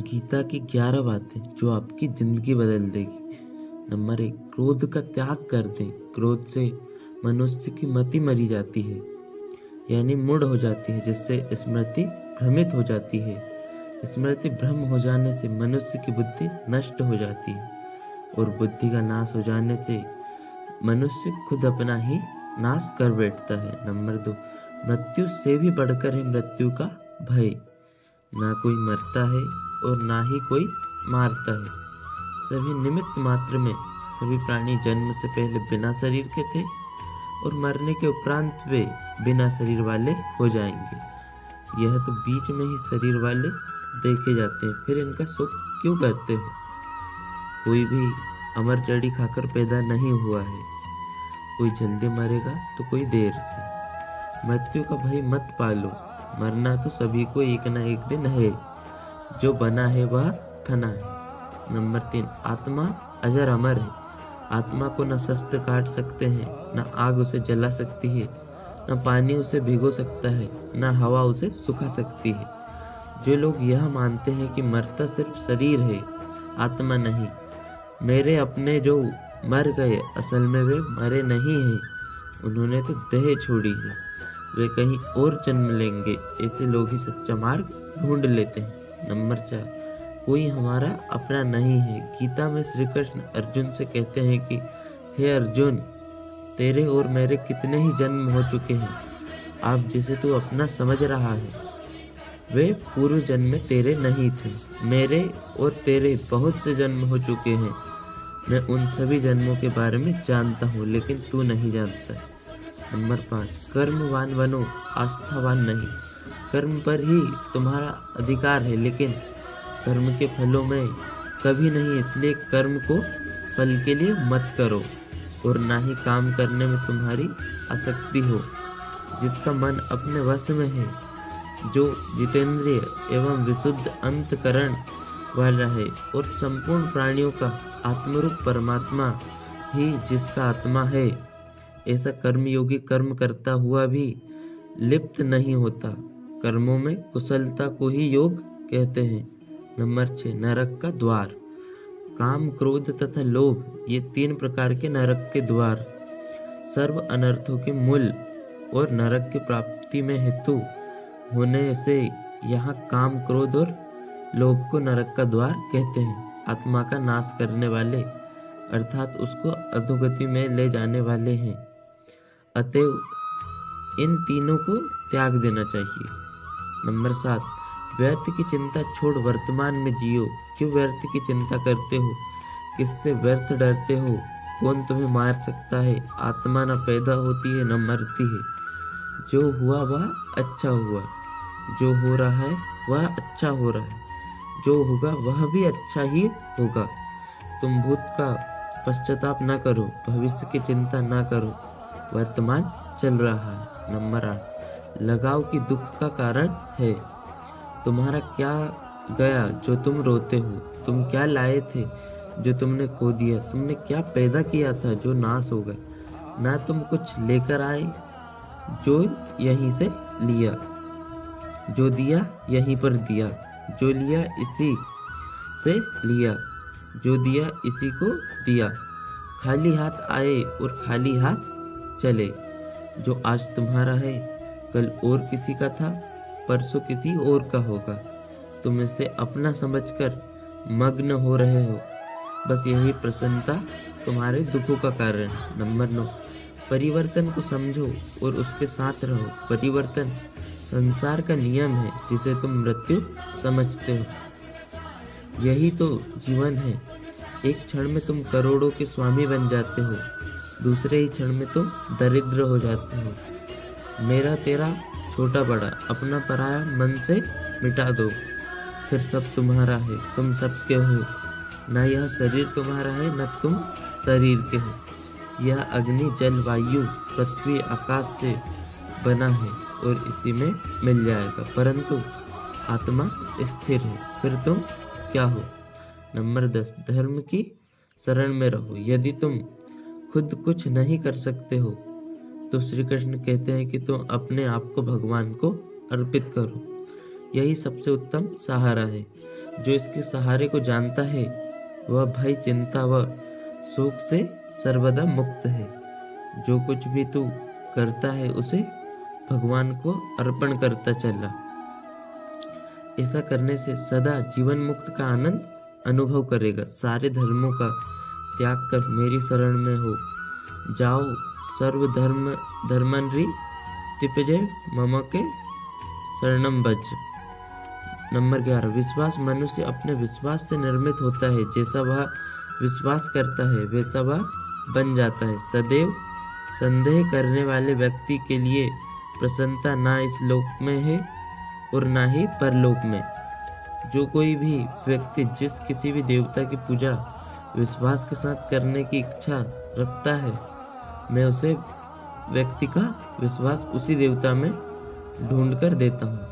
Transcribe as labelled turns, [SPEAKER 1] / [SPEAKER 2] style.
[SPEAKER 1] गीता की 11 बातें जो आपकी जिंदगी बदल देगी। नंबर 1, क्रोध का त्याग कर दें। क्रोध से मनुष्य की मति मरी जाती है, यानी मूढ़ हो जाती है, जिससे स्मृति भ्रमित हो जाती है। स्मृति भ्रम हो जाने से मनुष्य की बुद्धि नष्ट हो जाती है और बुद्धि का नाश हो जाने से मनुष्य खुद अपना ही नाश कर बैठता है। नंबर 2, मृत्यु से भी बढ़कर है मृत्यु का भय। ना कोई मरता है और ना ही कोई मारता है। सभी निमित्त मात्र में सभी प्राणी जन्म से पहले बिना शरीर के थे और मरने के उपरांत वे बिना शरीर वाले हो जाएंगे। यह तो बीच में ही शरीर वाले देखे जाते हैं, फिर इनका शोक क्यों करते हो? कोई भी अमर जड़ी खाकर पैदा नहीं हुआ है। कोई जल्दी मरेगा तो कोई देर से। मृत्यु का भय मत पालो, मरना तो सभी को एक ना एक दिन है। जो बना है वह फना है। नंबर 3, आत्मा अजर अमर है। आत्मा को न शस्त्र काट सकते हैं, न आग उसे जला सकती है, न पानी उसे भिगो सकता है, न हवा उसे सुखा सकती है। जो लोग यह मानते हैं कि मरता सिर्फ शरीर है, आत्मा नहीं, मेरे अपने जो मर गए असल में वे मरे नहीं हैं, उन्होंने तो देह छोड़ी है, वे कहीं और जन्म लेंगे। ऐसे लोग ही सच्चा मार्ग ढूंढ लेते हैं। नंबर 4, कोई हमारा अपना नहीं है। गीता में श्री कृष्ण अर्जुन से कहते हैं कि हे अर्जुन, तेरे और मेरे कितने ही जन्म हो चुके हैं। आप जिसे तू अपना समझ रहा है वे पूर्व जन्म में तेरे नहीं थे। मेरे और तेरे बहुत से जन्म हो चुके हैं। मैं उन सभी जन्मों के बारे में जानता हूँ, लेकिन तू नहीं जानता। नंबर 5, कर्मवान बनो, आस्थावान नहीं। कर्म पर ही तुम्हारा अधिकार है, लेकिन कर्म के फलों में कभी नहीं। इसलिए कर्म को फल के लिए मत करो और ना ही काम करने में तुम्हारी आसक्ति हो। जिसका मन अपने वश में है, जो जितेंद्रिय एवं विशुद्ध अंतकरण वाला है और संपूर्ण प्राणियों का आत्मरूप परमात्मा ही जिसका आत्मा है, ऐसा कर्मयोगी कर्म करता हुआ भी लिप्त नहीं होता। कर्मों में कुशलता को ही योग कहते हैं। नंबर 6, नरक का द्वार। काम, क्रोध तथा लोभ, ये 3 प्रकार के नरक के द्वार सर्व अनर्थों के मूल और नरक की प्राप्ति में हेतु होने से यहाँ काम, क्रोध और लोभ को नरक का द्वार कहते हैं। आत्मा का नाश करने वाले अर्थात उसको अधोगति में ले जाने वाले हैं। अतएव इन तीनों को त्याग देना चाहिए। नंबर 7, व्यर्थ की चिंता छोड़ वर्तमान में जियो। क्यों व्यर्थ की चिंता करते हो? किससे व्यर्थ डरते हो? कौन तुम्हें मार सकता है? आत्मा न पैदा होती है न मरती है। जो हुआ वह अच्छा हुआ, जो हो रहा है वह अच्छा हो रहा है, जो होगा वह भी अच्छा ही होगा। तुम भूत का पश्चाताप न करो, भविष्य की चिंता न करो, वर्तमान चल रहा है। नंबर 8, लगाव की दुख का कारण है। तुम्हारा क्या गया जो तुम रोते हो? तुम क्या लाए थे जो तुमने खो दिया? तुमने क्या पैदा किया था जो नाश हो गया? ना तुम कुछ लेकर आए जो यहीं से लिया, जो दिया यहीं पर दिया, जो लिया इसी से लिया, जो दिया इसी को दिया। खाली हाथ आए और खाली हाथ चले। जो आज तुम्हारा है कल और किसी का था, परसों किसी और का होगा। तुम इसे अपना समझकर मग्न हो रहे हो, बस यही प्रसन्नता तुम्हारे दुखों का कारण है। नंबर 9, परिवर्तन को समझो और उसके साथ रहो। परिवर्तन संसार का नियम है जिसे तुम मृत्यु समझते हो। यही तो जीवन है। एक क्षण में तुम करोड़ों के स्वामी बन जाते हो, दूसरे ही क्षण में तुम दरिद्र हो जाते हो। मेरा तेरा छोटा बड़ा, अपना पराया मन से मिटा दो, फिर सब तुम्हारा है, तुम सबके हो। न यह शरीर तुम्हारा है न तुम शरीर के हो। यह अग्नि, जल, वायु, पृथ्वी, आकाश से बना है और इसी में मिल जाएगा, परंतु आत्मा स्थिर है। फिर तुम क्या हो? नंबर 10, धर्म की शरण में रहो। यदि तुम खुद कुछ नहीं कर सकते हो तो श्री कृष्ण कहते हैं कि तुम अपने आप को भगवान को अर्पित करो। यही सबसे उत्तम सहारा है। जो इसके सहारे को जानता है वह भय, चिंता व शोक से सर्वदा मुक्त है। जो कुछ भी तू करता है उसे भगवान को अर्पण करता चला। ऐसा करने से सदा जीवन मुक्त का आनंद अनुभव करेगा। सारे धर्मों का त्याग कर मेरी शरण में हो जाओ। सर्व धर्मन्रि तिपजे मम के शरणम बज। नंबर 11, विश्वास मनुष्य अपने विश्वास से निर्मित होता है। जैसा वह विश्वास करता है वैसा वह बन जाता है। सदैव संदेह करने वाले व्यक्ति के लिए प्रसन्नता ना इस लोक में है और ना ही परलोक में। जो कोई भी व्यक्ति जिस किसी भी देवता की पूजा विश्वास के साथ करने की इच्छा रखता है, मैं उसे व्यक्ति का विश्वास उसी देवता में ढूंढ कर देता हूँ।